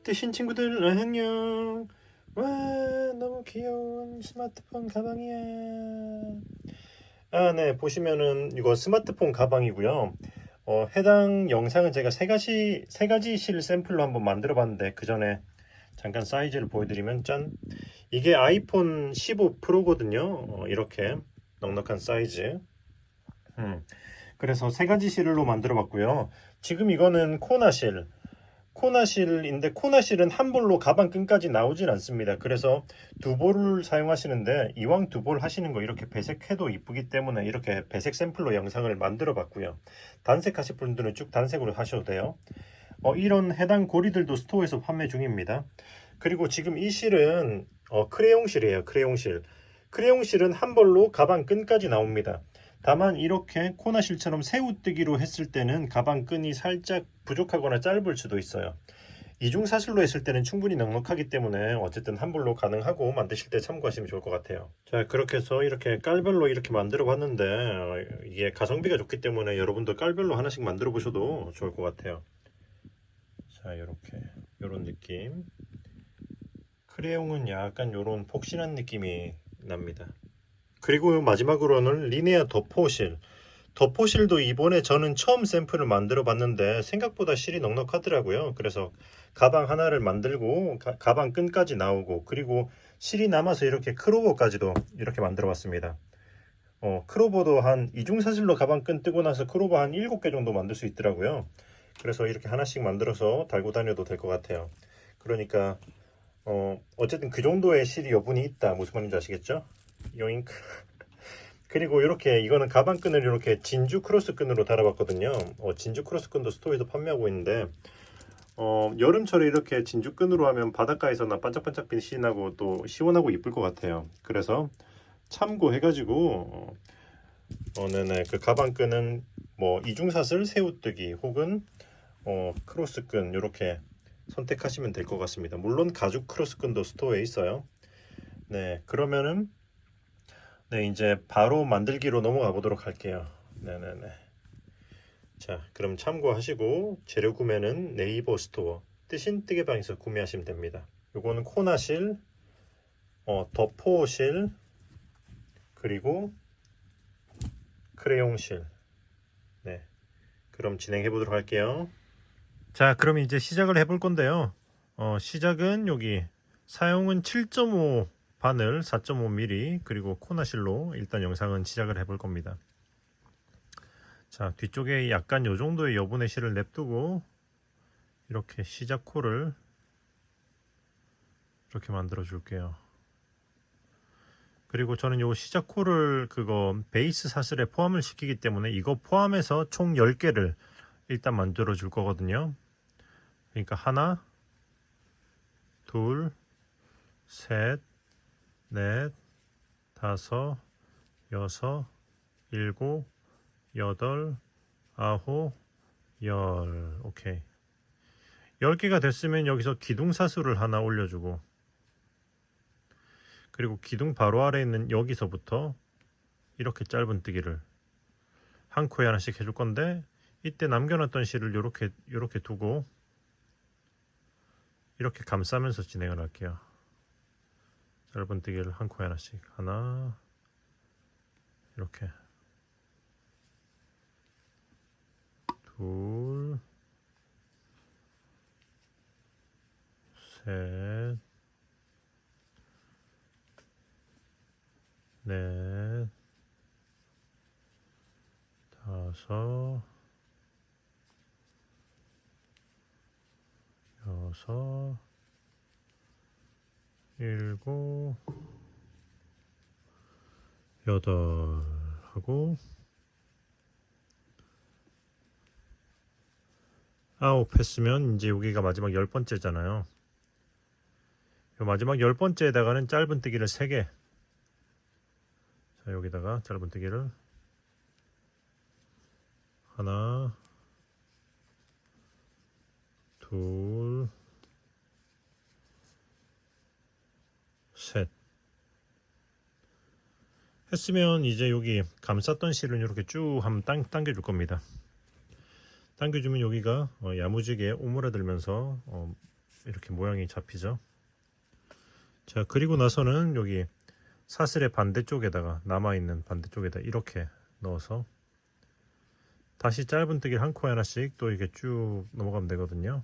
뜨신 친구들 안녕. 와, 너무 귀여운 스마트폰 가방이야. 아, 네, 보시면은 이거 스마트폰 가방이고요. 해당 영상은 제가 세 가지 실 샘플로 한번 만들어 봤는데, 그 전에 잠깐 사이즈를 보여드리면, 짠, 이게 아이폰 15 프로거든요. 이렇게 넉넉한 사이즈. 그래서 세 가지 실로 만들어 봤고요. 지금 이거는 코나실인데, 코나실은 한 볼로 가방 끈까지 나오진 않습니다. 그래서 두 볼을 사용하시는데, 이왕 두 볼 하시는 거 이렇게 배색해도 이쁘기 때문에 이렇게 배색 샘플로 영상을 만들어 봤고요. 단색하실 분들은 쭉 단색으로 하셔도 돼요. 이런 해당 고리들도 스토어에서 판매 중입니다. 그리고 지금 이 실은 크레용 실이에요. 크레용 실. 크레용 실은 한 벌로 가방 끈까지 나옵니다. 다만 이렇게 코나 실처럼 새우뜨기로 했을 때는 가방 끈이 살짝 부족하거나 짧을 수도 있어요. 이중 사슬로 했을 때는 충분히 넉넉하기 때문에 어쨌든 한 벌로 가능하고, 만드실 때 참고하시면 좋을 것 같아요. 자, 그렇게 해서 이렇게 깔별로 이렇게 만들어 봤는데, 이게 가성비가 좋기 때문에 여러분도 깔별로 하나씩 만들어 보셔도 좋을 것 같아요. 자, 요런 느낌. 크레용은 약간 요런 폭신한 느낌이 납니다. 그리고 마지막으로는 리네아 덧포실도 이번에 저는 처음 샘플을 만들어 봤는데 생각보다 실이 넉넉하더라고요. 그래서 가방 하나를 만들고 가방 끈까지 나오고, 그리고 실이 남아서 이렇게 크로버까지도 이렇게 만들어 봤습니다. 크로버도 한 이중사슬로 가방 끈 뜨고 나서 크로버 한 7개 정도 만들 수 있더라고요. 그래서 이렇게 하나씩 만들어서 달고 다녀도 될 것 같아요. 그러니까 어쨌든 그 정도의 실이 여분이 있다, 무슨 말인지 아시겠죠? 요잉크. 그리고 이렇게 이거는 가방끈을 이렇게 진주 크로스 끈으로 달아봤거든요. 진주 크로스 끈도 스토어에서 판매하고 있는데, 여름철에 이렇게 진주 끈으로 하면 바닷가에서나 반짝반짝 빛이 나고 또 시원하고 이쁠 것 같아요. 그래서 참고해가지고 네네, 그 가방끈은 뭐 이중사슬, 새우뜨기 혹은 크로스끈 이렇게 선택하시면 될 것 같습니다. 물론 가죽 크로스끈도 스토어에 있어요. 네, 그러면은 네, 이제 바로 만들기로 넘어가 보도록 할게요. 네네네. 자, 그럼 참고하시고 재료 구매는 네이버 스토어 뜨신 뜨개방에서 구매하시면 됩니다. 요거는 코나실, 덧포실, 그리고 크레용실. 네, 그럼 진행해 보도록 할게요. 자, 그럼 이제 시작을 해볼 건데요. 시작은 여기 사용은 7.5 바늘 4.5mm 그리고 코나실로 일단 영상은 시작을 해볼 겁니다. 자, 뒤쪽에 약간 요 정도의 여분의 실을 냅두고 이렇게 시작 코를 이렇게 만들어 줄게요. 그리고 저는 요 시작 코를 그거 베이스 사슬에 포함을 시키기 때문에 이거 포함해서 총 10개를 일단 만들어 줄 거거든요. 그러니까 하나, 둘, 셋, 넷, 다섯, 여섯, 일곱, 여덟, 아홉, 열. 오케이. 10개가 됐으면 여기서 기둥 사슬을 하나 올려주고, 그리고 기둥 바로 아래에 있는 여기서부터 이렇게 짧은 뜨기를 한 코에 하나씩 해줄 건데, 이때 남겨놨던 실을 요렇게 두고 이렇게 감싸면서 진행을 할게요. 짧은 뜨기를 한 코에 하나씩, 하나, 이렇게, 둘, 셋, 넷, 다섯, 여섯, 일곱, 여덟 하고 아홉 했으면 이제 여기가 마지막 10번째잖아요. 요 마지막 10번째에다가는 짧은 뜨기를 3개. 자, 여기다가 짧은 뜨기를 하나, 둘, 셋 했으면 이제 여기 감쌌던 실은 이렇게 쭉 한번 당겨줄 겁니다. 당겨주면 여기가 야무지게 오므라들면서 이렇게 모양이 잡히죠. 자, 그리고 나서는 여기 사슬의 반대쪽에다가 남아있는 반대쪽에다 이렇게 넣어서 다시 짧은뜨기를 한 코에 하나씩 또 이렇게 쭉 넘어가면 되거든요.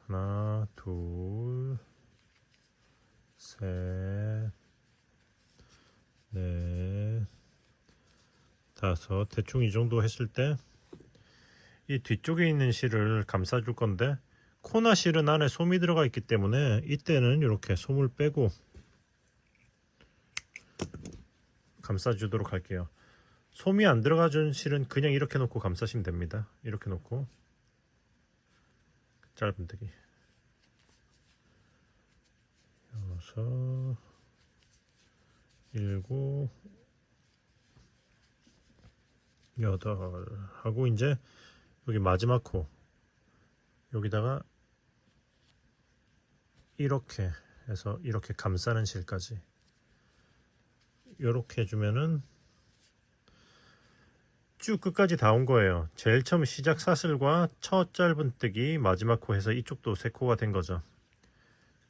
하나, 둘, 셋, 넷, 다섯. 대충 이 정도 했을 때 이 뒤쪽에 있는 실을 감싸줄 건데, 코나 실은 안에 솜이 들어가 있기 때문에 이때는 이렇게 솜을 빼고 감싸주도록 할게요. 솜이 안 들어가준 실은 그냥 이렇게 놓고 감싸시면 됩니다. 이렇게 놓고 짧은뜨기 6, 7, 8 하고 이제 여기 마지막 코 여기다가 이렇게 해서 이렇게 감싸는 실까지 이렇게 해주면은 쭉 끝까지 다 온 거예요. 제일 처음 시작 사슬과 첫 짧은뜨기 마지막 코 해서 이쪽도 세 코가 된 거죠.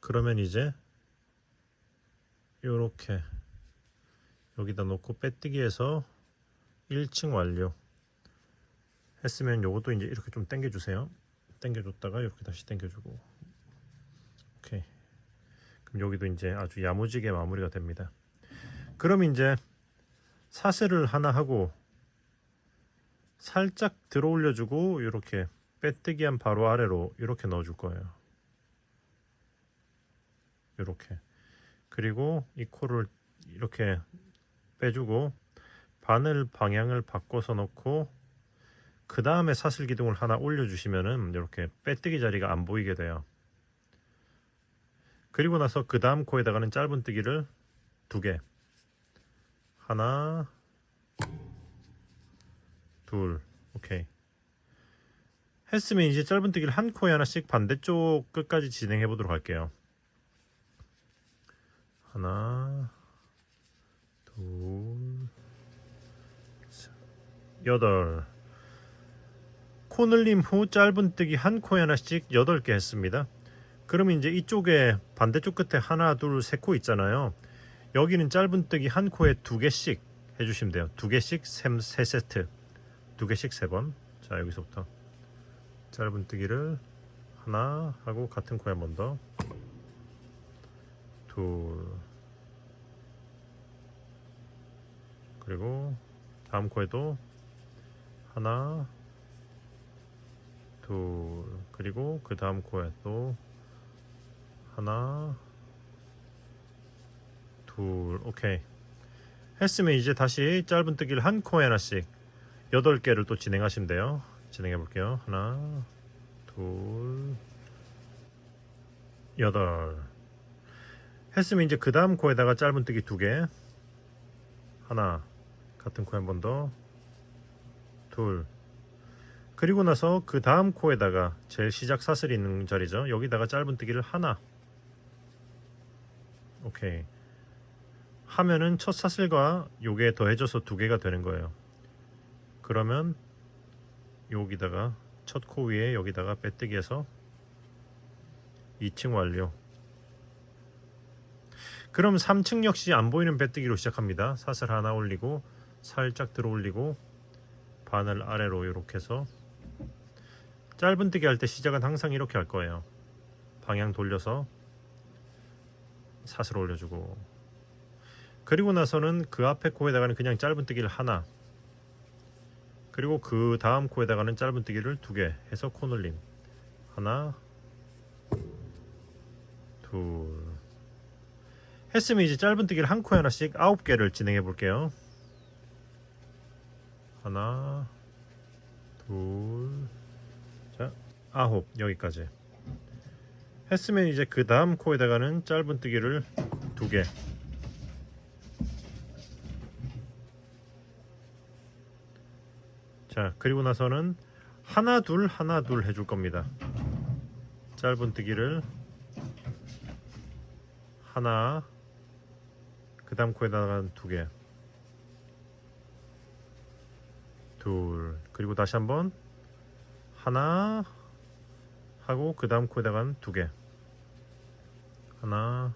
그러면 이제 이렇게 여기다 놓고 빼뜨기해서 1층 완료 했으면 요것도 이제 이렇게 좀 당겨주세요. 당겨줬다가 이렇게 다시 당겨주고, 오케이. 그럼 여기도 이제 아주 야무지게 마무리가 됩니다. 그럼 이제 사슬을 하나 하고 살짝 들어 올려주고 이렇게 빼뜨기한 바로 아래로 이렇게 넣어줄 거예요. 이렇게. 그리고 이 코를 이렇게 빼주고 바늘 방향을 바꿔서 넣고 그 다음에 사슬 기둥을 하나 올려주시면은 이렇게 빼뜨기 자리가 안 보이게 돼요. 그리고 나서 그 다음 코에다가는 짧은뜨기를 2개, 하나, 둘, 오케이. 했으면 이제 짧은뜨기를 한 코에 하나씩 반대쪽 끝까지 진행해 보도록 할게요. 하나, 둘, 셋, 8. 코 늘림 후 짧은뜨기 한 코에 하나씩 8개 했습니다. 그러면 이제 이쪽에 반대쪽 끝에 하나, 둘, 세 코 있잖아요. 여기는 짧은뜨기 한 코에 2개씩 해주시면 돼요. 2개씩 3세트, 2개씩 3번. 자, 여기서부터 짧은뜨기를 하나 하고 같은 코에 한 번 더, 둘, 그리고 다음 코에도 하나, 둘, 그리고 그 다음 코에 또 하나, 둘. 오케이. 했으면 이제 다시 짧은뜨기를 한 코에 하나씩 8개를 또 진행하시면 돼요. 진행해 볼게요. 하나, 둘, 8. 했으면 이제 그 다음 코에다가 짧은뜨기 2개, 하나, 같은 코에 한 번 더, 둘. 그리고 나서 그 다음 코에다가 제일 시작 사슬이 있는 자리죠. 여기다가 짧은뜨기를 하나. 오케이. 하면은 첫 사슬과 요게 더해져서 2개가 되는 거예요. 그러면 여기다가 첫 코 위에 여기다가 빼뜨기해서 2층 완료. 그럼 3층 역시 안 보이는 빼뜨기로 시작합니다. 사슬 하나 올리고 살짝 들어 올리고 바늘 아래로 이렇게 해서 짧은뜨기 할 때 시작은 항상 이렇게 할 거예요. 방향 돌려서 사슬 올려주고, 그리고 나서는 그 앞에 코에다가는 그냥 짧은뜨기를 하나, 그리고 그 다음 코에다가는 짧은뜨기를 2개 해서 코 늘림 하나, 둘. 했으면 이제 짧은뜨기를 한 코에 하나씩 9개를 진행해 볼게요. 하나, 둘, 자, 9. 여기까지 했으면 이제 그 다음 코에다가는 짧은뜨기를 2개, 자, 그리고 나서는 하나 둘 하나 둘 해줄 겁니다. 짧은뜨기를 하나, 그 다음 코에다가는 2개, 둘, 그리고 다시 한번 하나, 하고 그 다음 코에다가는 2개. 하나,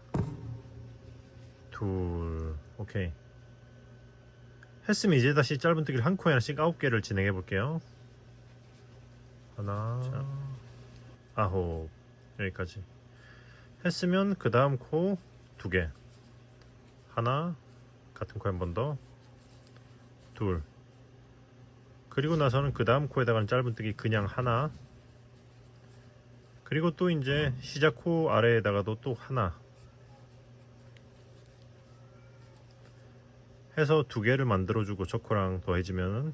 둘. 오케이. 했으면 이제 다시 짧은뜨기를 한 코에 하나씩 9개를 진행해 볼게요. 하나, 자, 9. 여기까지 했으면 그 다음 코 2개. 하나, 같은 코에 한 번 더, 둘. 그리고 나서는 그 다음 코에다가는 짧은뜨기 그냥 하나. 그리고 또 이제 시작 코 아래에다가도 또 하나 해서 2개를 만들어주고 저 코랑 더해지면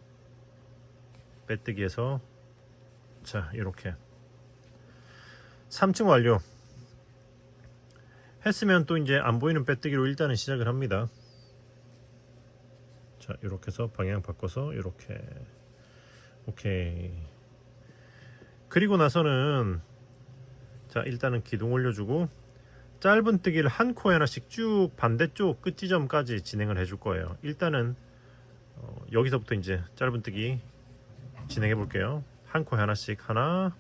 빼뜨기해서 자 이렇게 3층 완료. 했으면 또 이제 안 보이는 빼뜨기로 일단은 시작을 합니다. 자 이렇게 해서 방향 바꿔서 이렇게. 오케이. 그리고 나서는 자 일단은 기둥 올려주고 짧은뜨기를 한 코에 하나씩 쭉 반대쪽 끝 지점까지 진행을 해줄 거예요. 일단은 여기서부터 이제 짧은뜨기 진행해 볼게요. 한 코에 하나씩. 하나,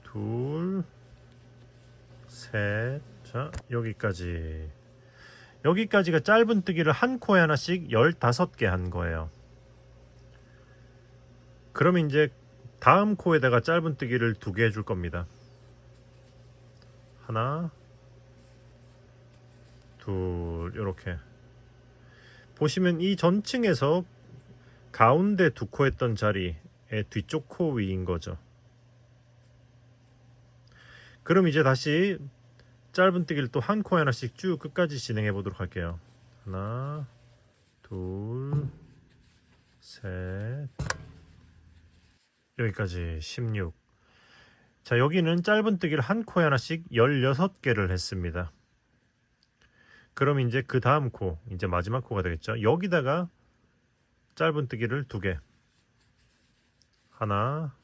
둘, 셋. 자 여기까지가 짧은뜨기를 한 코에 하나씩 15개 한 거예요. 그러면 이제 다음 코에다가 짧은뜨기를 2개 해줄 겁니다. 하나, 둘. 이렇게 보시면 이 전층에서 가운데 2코 했던 자리에 뒤쪽 코 위인 거죠. 그럼 이제 다시 짧은뜨기를 또 한 코에 하나씩 쭉 끝까지 진행해 보도록 할게요. 하나, 둘, 셋. 여기까지 16. 자 여기는 짧은뜨기를 한 코에 하나씩 16개를 했습니다. 그럼 이제 그 다음 코, 이제 마지막 코가 되겠죠. 여기다가 짧은뜨기를 2개. 하나,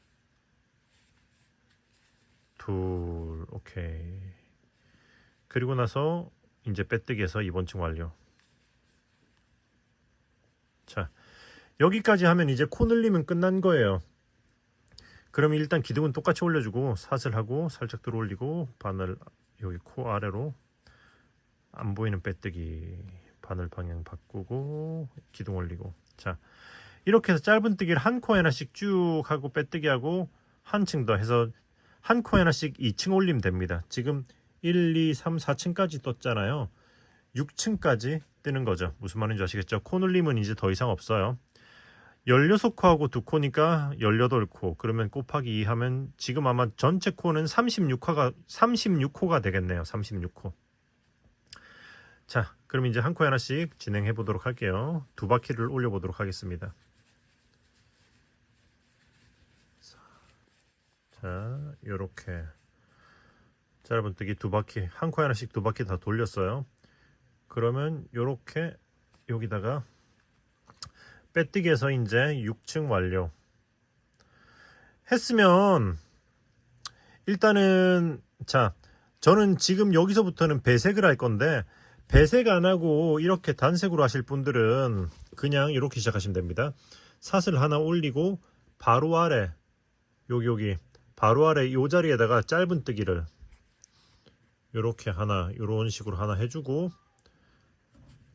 둘. 오케이. 그리고 나서 이제 빼뜨기해서 이번 층 완료. 자 여기까지 하면 이제 코 늘리면 끝난 거예요. 그럼 일단 기둥은 똑같이 올려주고 사슬 하고 살짝 들어 올리고 바늘 여기 코 아래로 안 보이는 빼뜨기 바늘 방향 바꾸고 기둥 올리고. 자 이렇게 해서 짧은뜨기를 한 코에 하나씩 쭉 하고 빼뜨기 하고 한 층 더 해서 한 코에 하나씩 2층 올리면 됩니다. 지금 1, 2, 3, 4층까지 떴잖아요. 6층까지 뜨는 거죠. 무슨 말인지 아시겠죠? 코 늘림은 이제 더 이상 없어요. 16코하고 2코니까 18코. 그러면 곱하기 2 하면 지금 아마 전체 코는 36코가 되겠네요. 36코. 자, 그럼 이제 한 코에 하나씩 진행해 보도록 할게요. 2바퀴를 올려 보도록 하겠습니다. 자, 요렇게 짧은뜨기 2바퀴, 한 코에 하나씩 2바퀴 다 돌렸어요. 그러면 요렇게 여기다가 빼뜨기해서 이제 6층 완료 했으면 일단은 자 저는 지금 여기서부터는 배색을 할 건데 배색 안 하고 이렇게 단색으로 하실 분들은 그냥 이렇게 시작하시면 됩니다. 사슬 하나 올리고 바로 아래 여기 바로 아래 요 자리에다가 짧은뜨기를 요렇게 하나 요런 식으로 하나 해주고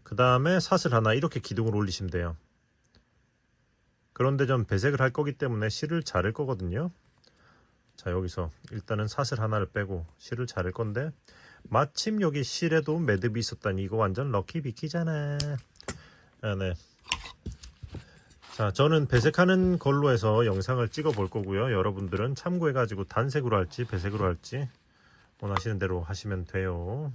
그 다음에 사슬 하나 이렇게 기둥을 올리시면 돼요. 그런데 전 배색을 할 거기 때문에 실을 자를 거거든요. 자 여기서 일단은 사슬 하나를 빼고 실을 자를 건데 마침 여기 실에도 매듭이 있었다니 이거 완전 럭키 비키잖아. 아, 네. 자 저는 배색하는 걸로 해서 영상을 찍어 볼 거고요. 여러분들은 참고해 가지고 단색으로 할지 배색으로 할지 원하시는 대로 하시면 돼요.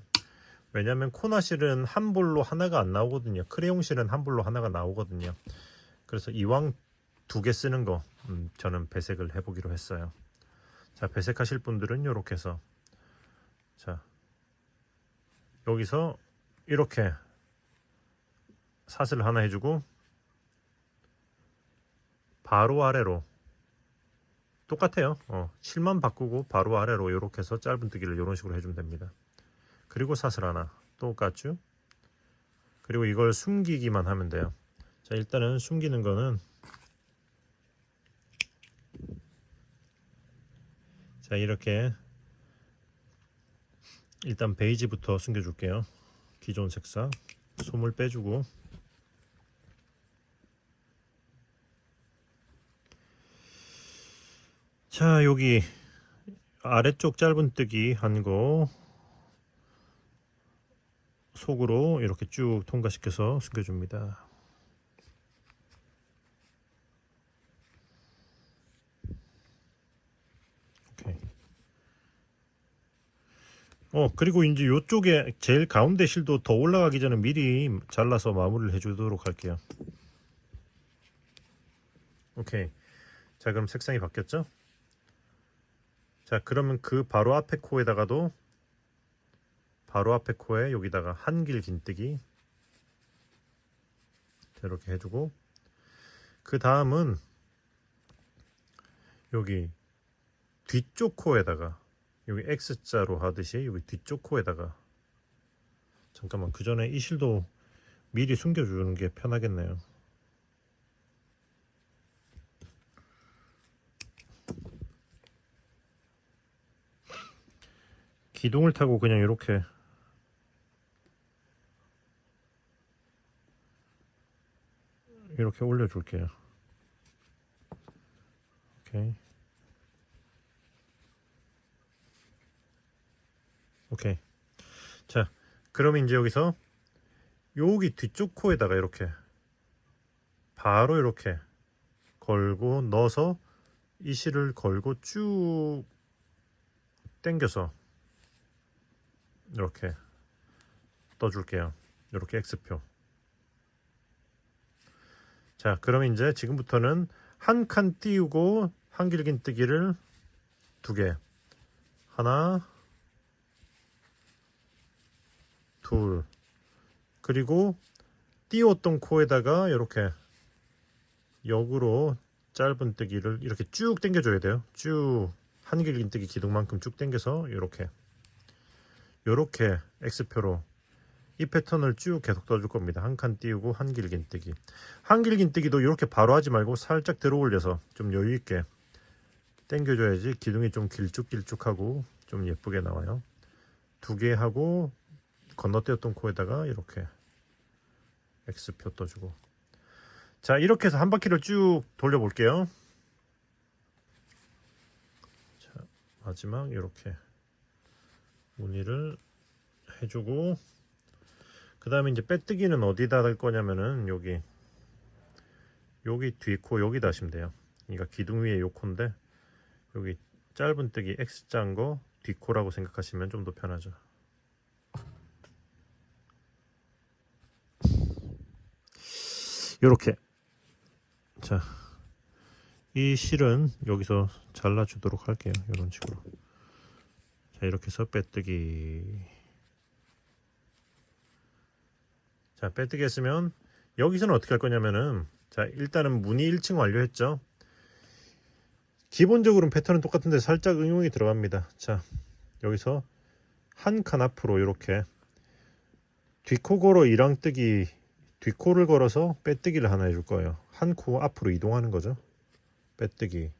왜냐하면 코나실은 한 볼로 하나가 안 나오거든요. 크레용 실은 한 볼로 하나가 나오거든요. 그래서 이왕 2개 쓰는 거 저는 배색을 해보기로 했어요. 자 배색하실 분들은 이렇게 해서 자 여기서 이렇게 사슬 하나 해주고 바로 아래로 똑같아요. 실만 바꾸고 바로 아래로 이렇게 해서 짧은뜨기를 이런 식으로 해주면 됩니다. 그리고 사슬 하나 똑같죠. 그리고 이걸 숨기기만 하면 돼요. 자 일단은 숨기는 거는 자, 이렇게 일단 베이지부터 숨겨줄게요. 기존 색상 솜을 빼주고, 자, 여기 아래쪽 짧은뜨기 한 거 속으로 이렇게 쭉 통과시켜서 숨겨줍니다. 오케이. 그리고 이제 이쪽에 제일 가운데 실도 더 올라가기 전에 미리 잘라서 마무리를 해주도록 할게요. 오케이. 자, 그럼 색상이 바뀌었죠? 자, 그러면 그 바로 앞에 코에다가도, 바로 앞에 코에 여기다가 한길 긴뜨기 이렇게 해주고, 그 다음은 여기 뒤쪽 코에다가, 여기 X자로 하듯이 여기 뒤쪽 코에다가, 잠깐만, 그 전에 이 실도 미리 숨겨주는 게 편하겠네요. 기둥을 타고 그냥 이렇게 올려줄게요. 오케이. 오케이. 자, 그러면 이제 여기서 여기 뒤쪽 코에다가 이렇게 바로 이렇게 걸고 넣어서 이 실을 걸고 쭉 당겨서 이렇게 떠줄게요. 이렇게 X표. 자, 그러면 이제 지금부터는 한 칸 띄우고 한길 긴뜨기를 2개, 하나, 둘, 그리고 띄웠던 코에다가 이렇게 역으로 짧은뜨기를 이렇게 쭉 당겨줘야 돼요. 쭉 한길 긴뜨기 기둥만큼 쭉 당겨서 이렇게 X표로 이 패턴을 쭉 계속 떠줄 겁니다. 한 칸 띄우고 한길 긴뜨기. 한길 긴뜨기도 이렇게 바로 하지 말고 살짝 들어 올려서 좀 여유 있게 당겨줘야지 기둥이 좀 길쭉길쭉하고 좀 예쁘게 나와요. 2개 하고 건너뛰었던 코에다가 이렇게 X표 떠주고. 자, 이렇게 해서 한 바퀴를 쭉 돌려볼게요. 자, 마지막 이렇게 무늬를 해주고, 그 다음에 이제 빼뜨기는 어디다 할 거냐면은 여기 뒤코 여기다 하시면 돼요. 그러니까 기둥 위에 요 코인데 여기 짧은뜨기 X자인 거 뒤코라고 생각하시면 좀 더 편하죠. 요렇게. 자, 이 실은 여기서 잘라주도록 할게요. 이런 식으로. 자, 이렇게 해서 빼뜨기. 자, 빼뜨기 했으면 여기서는 어떻게 할 거냐면은, 자, 일단은 무늬 1층 완료했죠. 기본적으로는 패턴은 똑같은데 살짝 응용이 들어갑니다. 자, 여기서 한 칸 앞으로 이렇게 뒤코 걸어 이랑뜨기, 뒤코를 걸어서 빼뜨기를 하나 해줄 거예요. 한 코 앞으로 이동하는 거죠. 빼뜨기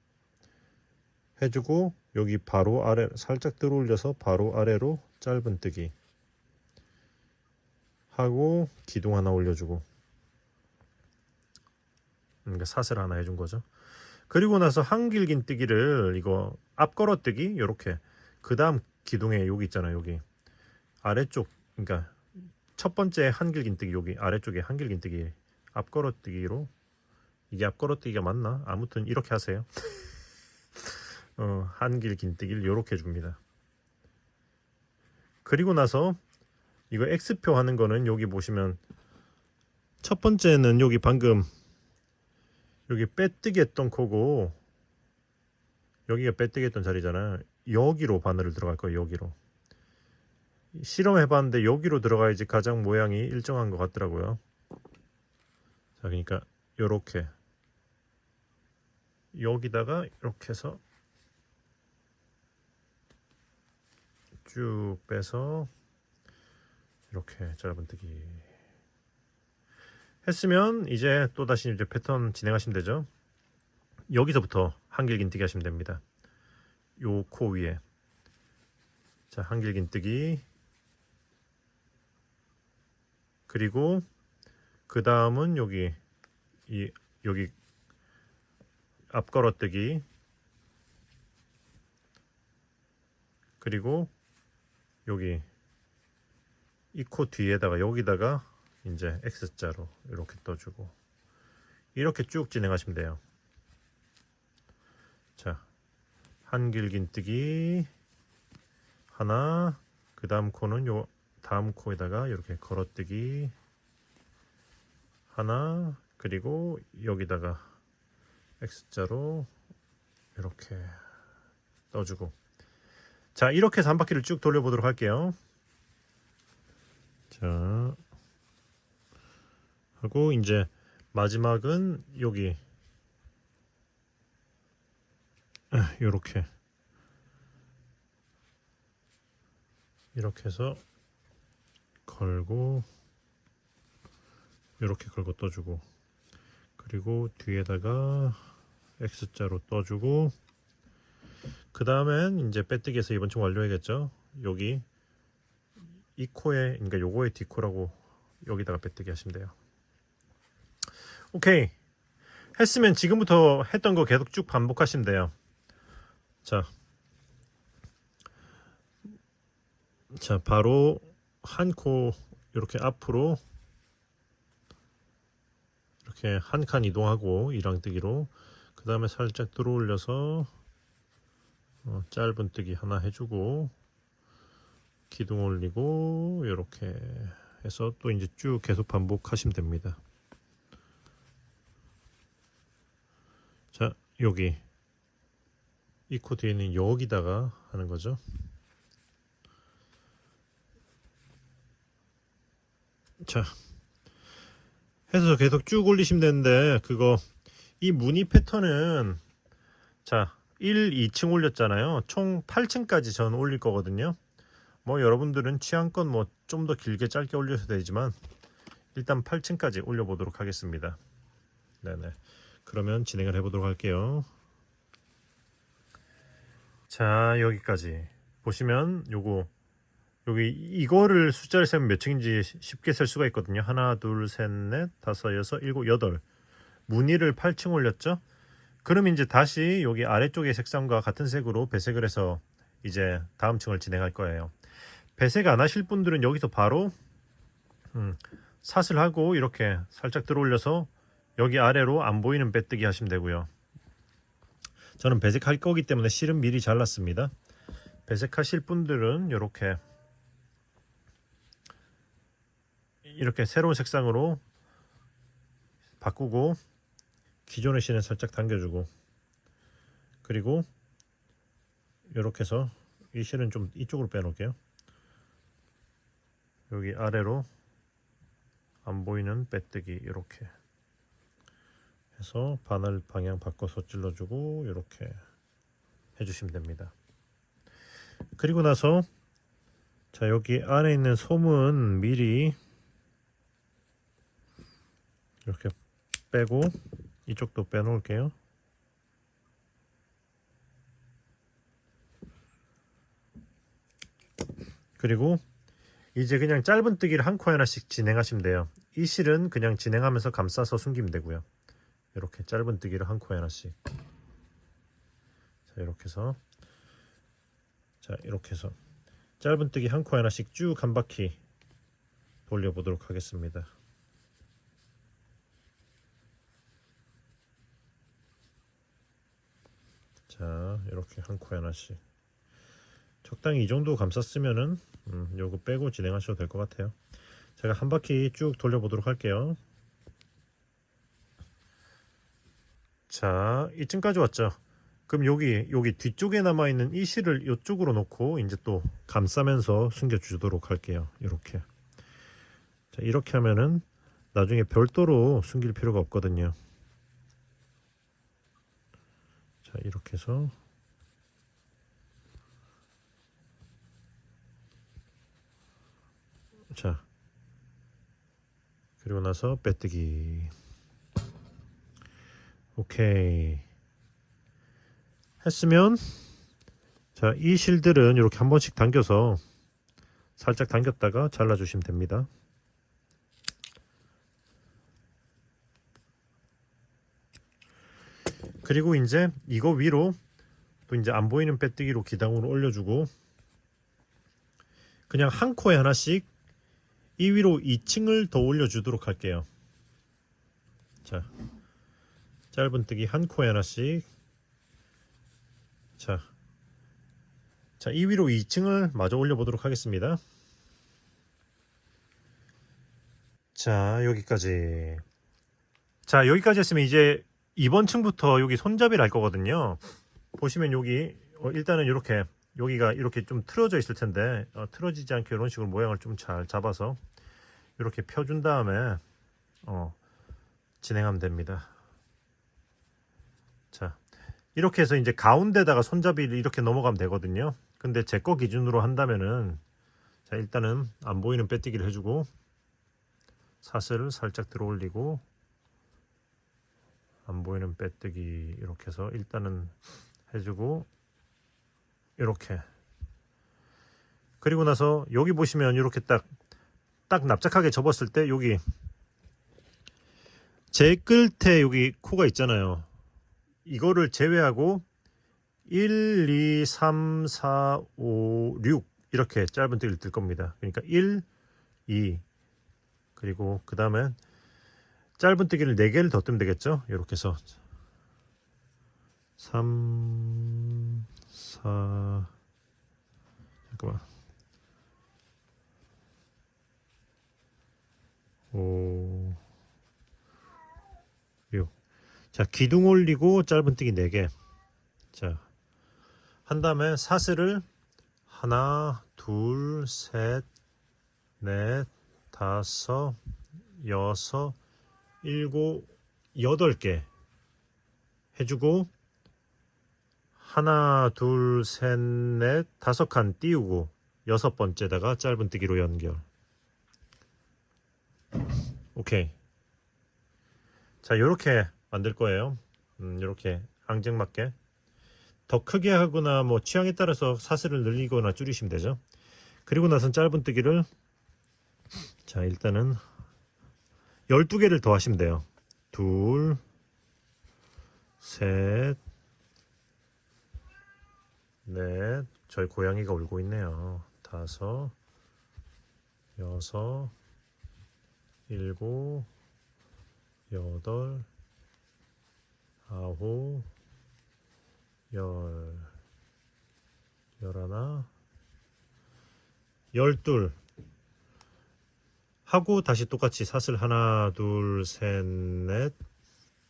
해주고, 여기 바로 아래 살짝 들어 올려서 바로 아래로 짧은뜨기 하고 기둥 하나 올려주고, 그러니까 사슬 하나 해준 거죠. 그리고 나서 한길 긴뜨기를 이거 앞걸어뜨기 이렇게, 그 다음 기둥에 여기 있잖아요. 여기 아래쪽, 그러니까 첫 번째 한길 긴뜨기 여기 아래쪽에 한길 긴뜨기 앞걸어뜨기로, 이게 앞걸어뜨기가 맞나? 아무튼 이렇게 하세요. 한길 긴뜨기를 이렇게 줍니다. 그리고 나서 이거 X표 하는 거는 여기 보시면 첫 번째는 여기 방금 여기 빼뜨기 했던 코고, 여기가 빼뜨기 했던 자리잖아. 여기로 바늘을 들어갈 거예요. 여기로. 실험해봤는데 여기로 들어가야지 가장 모양이 일정한 것 같더라고요. 자, 그러니까 요렇게 여기다가 이렇게 해서 쭉 빼서 이렇게 짧은뜨기 했으면 이제 또다시 이제 패턴 진행하시면 되죠. 여기서부터 한길 긴뜨기 하시면 됩니다. 요 코 위에. 자, 한길긴뜨기. 그리고 그 다음은 여기 여기 앞걸어뜨기. 그리고 여기 이 코 뒤에다가 여기다가 이제 X자로 이렇게 떠주고 이렇게 쭉 진행하시면 돼요. 자, 한길긴뜨기 하나, 그 다음 코는 요 다음 코에다가 이렇게 걸어뜨기 하나, 그리고 여기다가 X자로 이렇게 떠주고. 자, 이렇게 해서 한 바퀴를 쭉 돌려보도록 할게요. 자, 하고 이제 마지막은 여기 요렇게 이렇게 해서 걸고 이렇게 걸고 떠주고, 그리고 뒤에다가 X자로 떠주고, 그 다음엔 이제 빼뜨기해서 이번 총 완료해야겠죠. 여기 이 코에, 그러니까 요거의 D코라고 여기다가 빼뜨기 하시면 돼요. 오케이, 했으면 지금부터 했던 거 계속 쭉 반복하시면 돼요. 자, 바로 한 코 이렇게 앞으로 이렇게 한 칸 이동하고 이랑뜨기로, 그 다음에 살짝 들어올려서 짧은 뜨기 하나 해주고 기둥 올리고 이렇게 해서 또 이제 쭉 계속 반복하시면 됩니다. 자, 여기 이 코 뒤에는 여기다가 하는 거죠. 자, 해서 계속 쭉 올리시면 되는데, 그거 이 무늬 패턴은 자 1, 2층 올렸잖아요. 총 8층까지 저는 올릴 거거든요. 뭐 여러분들은 취향껏 뭐 좀 더 길게 짧게 올려도 되지만 일단 8층까지 올려보도록 하겠습니다. 네네. 그러면 진행을 해보도록 할게요. 자, 여기까지 보시면 요거 여기 이거를 숫자를 세면 몇 층인지 쉽게 셀 수가 있거든요. 하나, 둘, 셋, 넷, 다섯, 여섯, 일곱, 여덟. 무늬를 8층 올렸죠. 그러면 이제 다시 여기 아래쪽의 색상과 같은 색으로 배색을 해서 이제 다음 층을 진행할 거예요. 배색 안 하실 분들은 여기서 바로 삿을 하고 이렇게 살짝 들어올려서 여기 아래로 안 보이는 빼뜨기 하시면 되고요. 저는 배색할 거기 때문에 실은 미리 잘랐습니다. 배색하실 분들은 이렇게 새로운 색상으로 바꾸고 기존의 실은 살짝 당겨주고, 그리고 이렇게 해서 이 실은 좀 이쪽으로 빼놓을게요. 여기 아래로 안 보이는 빼뜨기 이렇게 해서 바늘 방향 바꿔서 찔러주고 이렇게 해주시면 됩니다. 그리고 나서 자, 여기 안에 있는 솜은 미리 이렇게 빼고 이쪽도 빼놓을게요. 그리고 이제 그냥 짧은 뜨기를 한 코 하나씩 진행하시면 돼요. 이 실은 그냥 진행하면서 감싸서 숨기면 되고요. 이렇게 짧은 뜨기를 한 코 하나씩. 자, 이렇게 해서 짧은 뜨기 한 코 하나씩 쭉 한 바퀴 돌려보도록 하겠습니다. 자, 이렇게 한 코 하나씩 적당히 이 정도 감쌌으면은 요거 빼고 진행하셔도 될 것 같아요. 제가 한 바퀴 쭉 돌려보도록 할게요. 자, 이쯤까지 왔죠. 그럼 여기 뒤쪽에 남아있는 이 실을 이쪽으로 놓고 이제 또 감싸면서 숨겨주도록 할게요. 이렇게. 자, 이렇게 하면은 나중에 별도로 숨길 필요가 없거든요. 자, 이렇게 해서 자, 그리고 나서 빼뜨기. 오케이. 했으면 자, 이 실들은 이렇게 한 번씩 당겨서 살짝 당겼다가 잘라주시면 됩니다. 그리고 이제 이거 위로 또 이제 안 보이는 빼뜨기로 기당으로 올려주고 그냥 한 코에 하나씩 이 위로 2층을 더 올려주도록 할게요. 자, 짧은뜨기 한 코에 하나씩. 자, 이 위로 2층을 마저 올려보도록 하겠습니다. 자, 여기까지. 자, 여기까지 했으면 이제 이번 층부터 여기 손잡이를 할 거거든요. 보시면 여기 일단은 이렇게 여기가 이렇게 좀 틀어져 있을 텐데 틀어지지 않게 이런 식으로 모양을 좀 잘 잡아서 이렇게 펴준 다음에 진행하면 됩니다. 자, 이렇게 해서 이제 가운데다가 손잡이를 이렇게 넘어가면 되거든요. 근데 제 거 기준으로 한다면은 자, 일단은 안 보이는 빼뜨기를 해주고 사슬을 살짝 들어 올리고 안 보이는 빼뜨기 이렇게 해서 일단은 해주고 이렇게. 그리고 나서 여기 보시면 이렇게 딱 납작하게 접었을 때 여기 제 끝에 여기 코가 있잖아요. 이거를 제외하고 1, 2, 3, 4, 5, 6 이렇게 짧은뜨기를 뜰 겁니다. 그러니까 1, 2 그리고 그 다음에 짧은뜨기를 4개를 더 뜨면 되겠죠. 이렇게 해서 3, 4 잠깐만 5, 6. 자, 기둥 올리고 짧은뜨기 4개. 자, 한 다음에 사슬을 하나, 둘, 셋, 넷, 다섯, 여섯, 일곱, 8개 해주고 하나, 둘, 셋, 넷, 5칸 띄우고 6번째다가 짧은뜨기로 연결. 오케이. 자, 요렇게 만들 거예요. 요렇게 앙증맞게. 더 크게 하거나 뭐 취향에 따라서 사슬을 늘리거나 줄이시면 되죠. 그리고 나선 짧은뜨기를 자, 일단은 12개를 더 하시면 돼요. 둘, 셋, 넷, 저희 고양이가 울고 있네요. 다섯, 여섯, 일곱, 여덟, 아홉, 열하나, 열둘 하고 다시 똑같이 사슬 하나, 둘, 셋, 넷,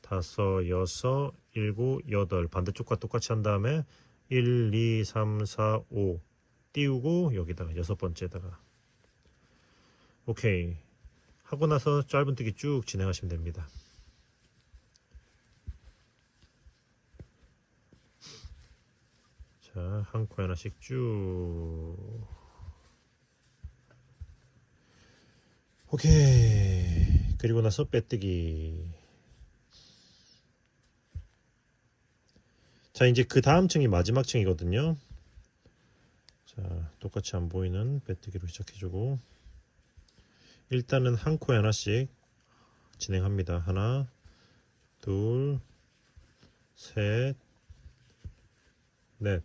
다섯, 여섯, 일곱, 여덟 반대쪽과 똑같이 한 다음에 1, 2, 3, 4, 5 띄우고 여기다가 6번째다가 오케이 하고 나서 짧은뜨기 쭉 진행하시면 됩니다. 자, 한 코 하나씩 쭉. 오케이. 그리고 나서 빼뜨기. 자, 이제 그 다음 층이 마지막 층이거든요. 자, 똑같이 안 보이는 빼뜨기로 시작해주고 일단은 한 코에 하나씩 진행합니다. 하나, 둘, 셋, 넷.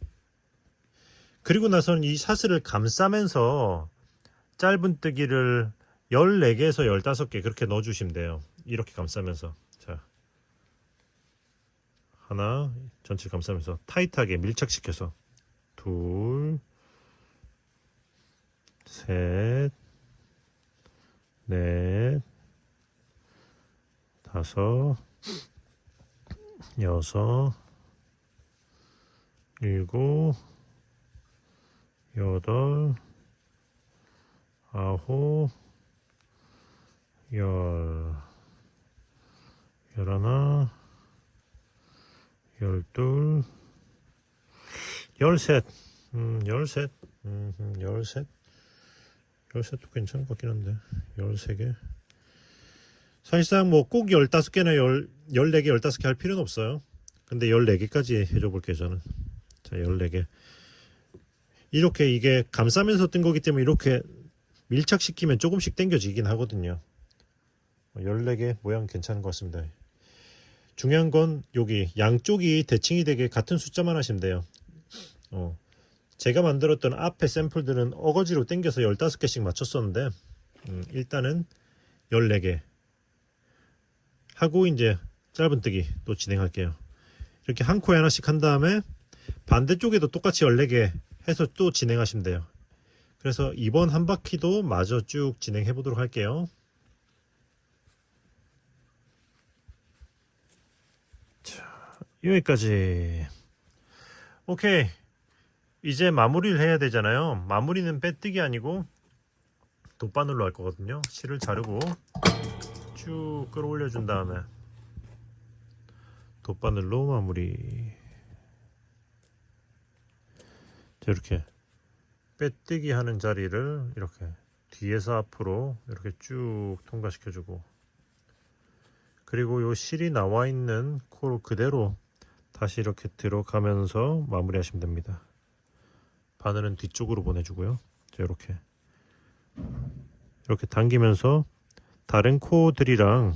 그리고 나서는 이 사슬을 감싸면서 짧은뜨기를 14개에서 15개 그렇게 넣어주시면 돼요. 이렇게 감싸면서. 자, 하나 전체 감싸면서 타이트하게 밀착시켜서 둘, 셋, 넷, 다섯, 여섯, 일곱, 여덟, 아홉, 열하나, 열둘, 열셋, 열셋도 괜찮을 것 같긴 한데, 13개. 사실상 뭐 꼭 15개나 14개, 15개 할 필요는 없어요. 근데 14개까지 해줘 볼게요, 저는. 자, 14개. 이렇게 이게 감싸면서 뜬 거기 때문에 이렇게 밀착시키면 조금씩 당겨지긴 하거든요. 14개 모양 괜찮은 것 같습니다. 중요한 건 여기 양쪽이 대칭이 되게 같은 숫자만 하시면 돼요. 제가 만들었던 앞에 샘플들은 어거지로 당겨서 15개씩 맞췄었는데 일단은 14개 하고 이제 짧은뜨기 또 진행할게요. 이렇게 한 코에 하나씩 한 다음에 반대쪽에도 똑같이 14개 해서 또 진행하시면 돼요. 그래서 이번 한 바퀴도 마저 쭉 진행해 보도록 할게요. 자, 여기까지. 오케이. 이제 마무리를 해야 되잖아요. 마무리는 빼뜨기 아니고 돗바늘로 할 거거든요. 실을 자르고 쭉 끌어올려 준 다음에 돗바늘로 마무리. 자, 이렇게 빼뜨기 하는 자리를 이렇게 뒤에서 앞으로 이렇게 쭉 통과시켜 주고, 그리고 요 실이 나와 있는 코로 그대로 다시 이렇게 들어가면서 마무리 하시면 됩니다. 바늘은 뒤쪽으로 보내주고요. 자, 이렇게 당기면서 다른 코들이랑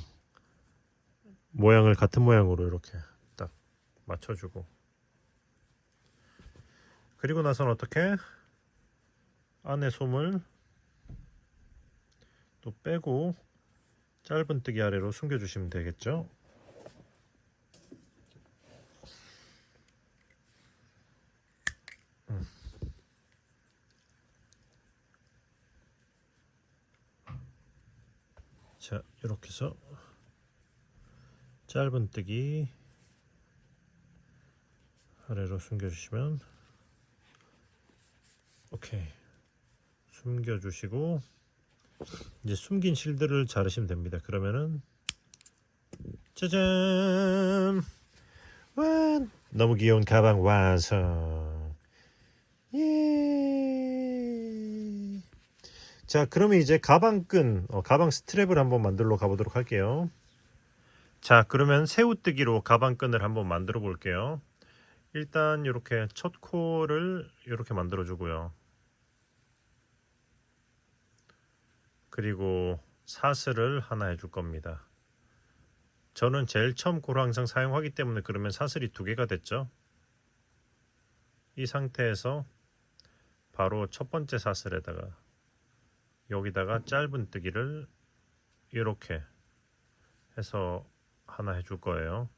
모양을 같은 모양으로 이렇게 딱 맞춰주고, 그리고 나서는 어떻게 안에 솜을 또 빼고 짧은뜨기 아래로 숨겨주시면 되겠죠. 자, 이렇게 해서 짧은뜨기 아래로 숨겨주시면 오케이. 숨겨주시고 이제 숨긴 실들을 자르시면 됩니다. 그러면은 짜잔! 와, 너무 귀여운 가방 완성. 예. 자, 그러면 이제 가방끈, 가방 스트랩을 한번 만들러 가보도록 할게요. 자, 그러면 새우뜨기로 가방끈을 한번 만들어 볼게요. 일단 이렇게 첫 코를 이렇게 만들어 주고요. 그리고 사슬을 하나 해줄 겁니다. 저는 제일 처음 코를 항상 사용하기 때문에 그러면 사슬이 2개가 됐죠. 이 상태에서 바로 첫 번째 사슬에다가 여기다가 짧은뜨기를 이렇게 해서 하나 해줄 거예요.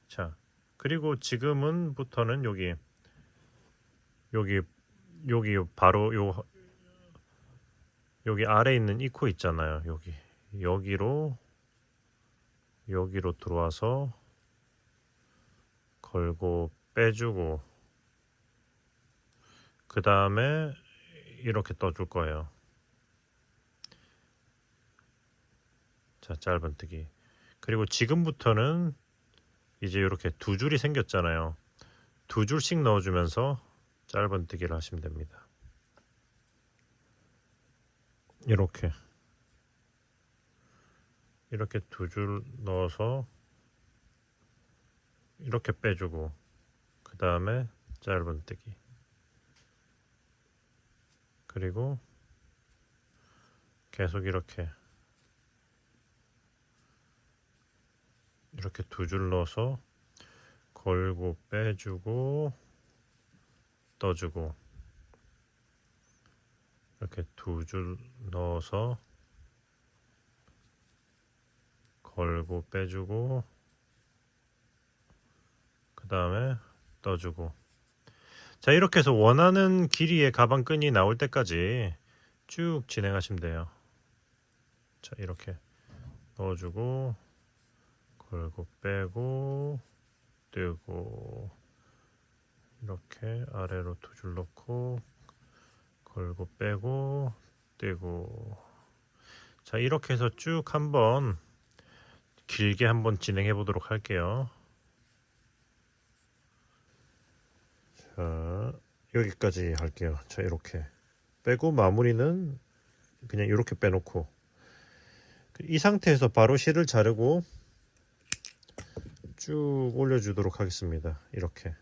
자, 그리고 지금부터는 여기 바로 여기 아래 있는 이 코 있잖아요. 여기로 들어와서 걸고 빼주고, 그 다음에 이렇게 떠줄 거예요. 자, 짧은뜨기. 그리고 지금부터는 이제 이렇게 2줄이 생겼잖아요. 2줄씩 넣어주면서 짧은뜨기를 하시면 됩니다. 이렇게 2줄 넣어서 이렇게 빼주고, 그 다음에 짧은뜨기, 그리고 계속 이렇게 2줄 넣어서 걸고 빼주고 떠주고, 이렇게 2줄 넣어서 걸고 빼주고, 그 다음에 떠주고. 자, 이렇게 해서 원하는 길이의 가방끈이 나올 때까지 쭉 진행하시면 돼요. 자, 이렇게 넣어주고 걸고 빼고 뜨고, 이렇게 아래로 2줄 넣고 걸고 빼고 뜨고. 자, 이렇게 해서 쭉 한번 길게 한번 진행해 보도록 할게요. 자, 여기까지 할게요. 자, 이렇게 빼고 마무리는 그냥 이렇게 빼놓고, 이 상태에서 바로 실을 자르고 쭉 올려주도록 하겠습니다. 이렇게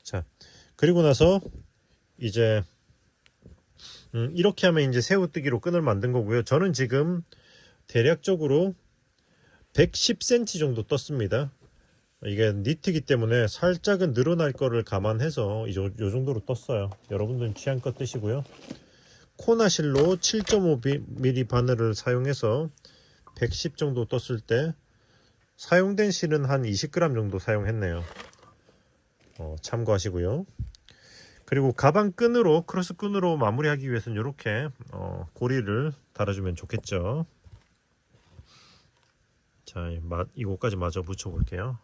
자, 그리고 나서 이제 이렇게 하면 이제 새우뜨기로 끈을 만든 거고요. 저는 지금 대략적으로 110cm 정도 떴습니다. 이게 니트기 때문에 살짝은 늘어날 거를 감안해서 요 정도로 떴어요. 여러분들은 취향껏 뜨시고요. 코나실로 7.5mm 바늘을 사용해서 110 정도 떴을 때 사용된 실은 한 20g 정도 사용했네요. 참고하시고요. 그리고 가방 끈으로 크로스 끈으로 마무리하기 위해서는 이렇게 고리를 달아주면 좋겠죠. 자, 이곳까지 마저 붙여 볼게요.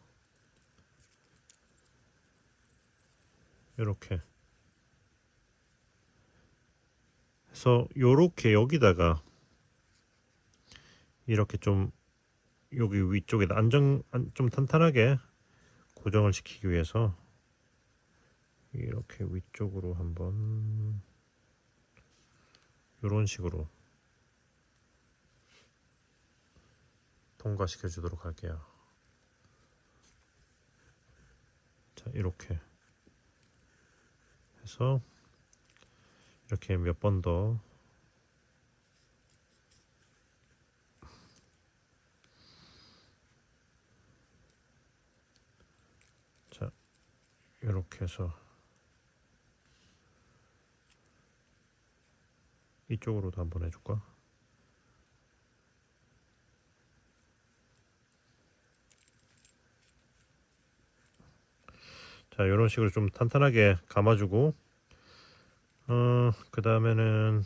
이렇게 해서 요렇게 여기다가 이렇게 좀 여기 위쪽에다 좀 탄탄하게 고정을 시키기 위해서 이렇게 위쪽으로 한번 이런 식으로 통과시켜 주도록 할게요. 자, 이렇게 해서 이렇게 몇 번 더 자, 이렇게 해서 이쪽으로도 한번 해줄까? 자, 이런 식으로 좀 탄탄하게 감아주고 그 다음에는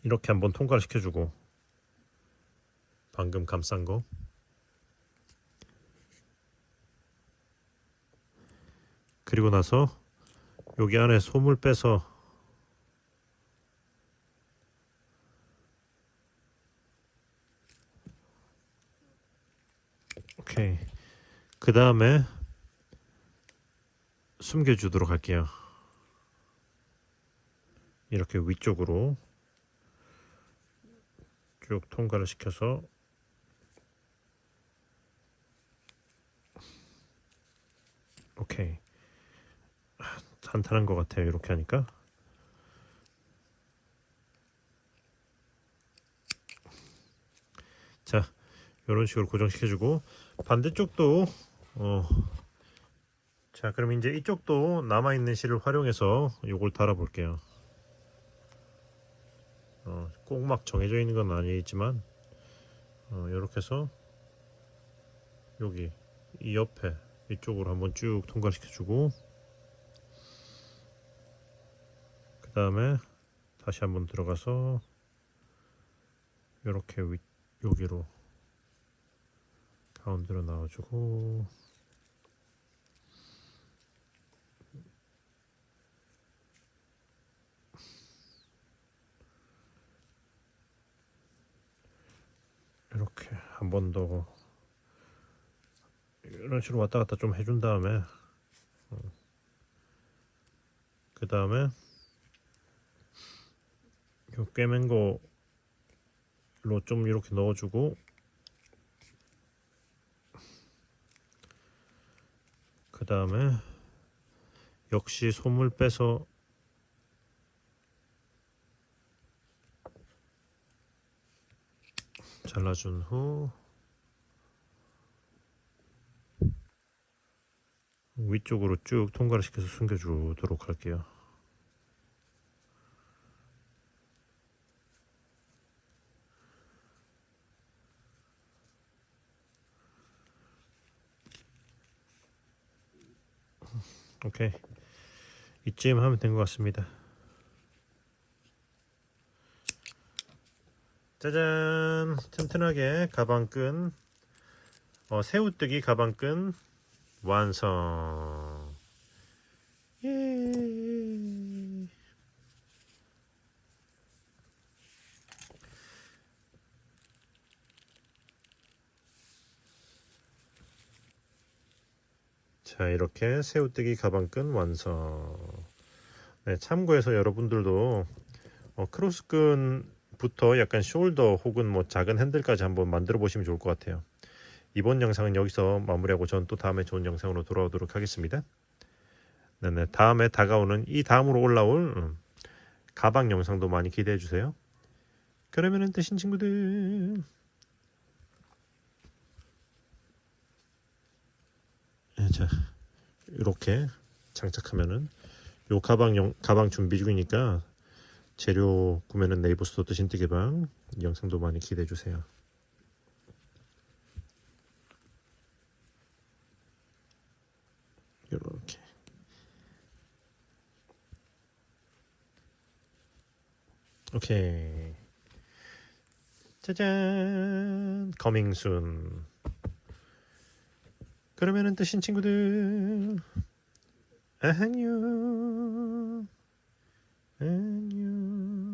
이렇게 한번 통과를 시켜주고 방금 감싼 거 그리고 나서 여기 안에 솜을 빼서 오케이 그 다음에 숨겨주도록 할게요. 이렇게 위쪽으로 쭉 통과를 시켜서 오케이 탄탄한 것 같아요. 이렇게 하니까 자 이런 식으로 고정시켜주고 반대쪽도 자 그럼 이제 이쪽도 남아있는 실을 활용해서 요걸 달아볼게요. 꼭 막 정해져 있는 건 아니지만 이렇게 해서 여기 이 옆에 이쪽으로 한번 쭉 통과시켜주고 그 다음에 다시 한번 들어가서 이렇게 여기로 가운데로 나와주고 이렇게 한 번 더 이런 식으로 왔다 갔다 좀 해준 다음에 그 다음에 요 꿰맨 거로 좀 이렇게 넣어주고 그 다음에 역시 솜을 빼서 잘라준 후 위쪽으로 쭉 통과를 시켜서 숨겨주도록 할게요. 오케이 이쯤 하면 된 것 같습니다. 짜잔 튼튼하게 가방끈 새우뜨기 가방끈 완성. 예. 자, 이렇게 새우뜨기 가방끈 완성. 네, 참고해서 여러분들도 크로스끈부터 약간 숄더 혹은 뭐 작은 핸들까지 한번 만들어 보시면 좋을 것 같아요. 이번 영상은 여기서 마무리하고 전 또 다음에 좋은 영상으로 돌아오도록 하겠습니다. 네네, 다음에 다가오는 이 다음으로 올라올 가방 영상도 많이 기대해 주세요. 그러면은 뜨신 친구들, 네, 자, 이렇게 장착하면은 요 가방 준비 중이니까 재료 구매는 네이버 스토어 뜨신 뜨개방 영상도 많이 기대해 주세요. 이렇게. 오케이. 짜잔. 커밍 순. 그러면은 뜨신 친구들, 안녕. 안녕.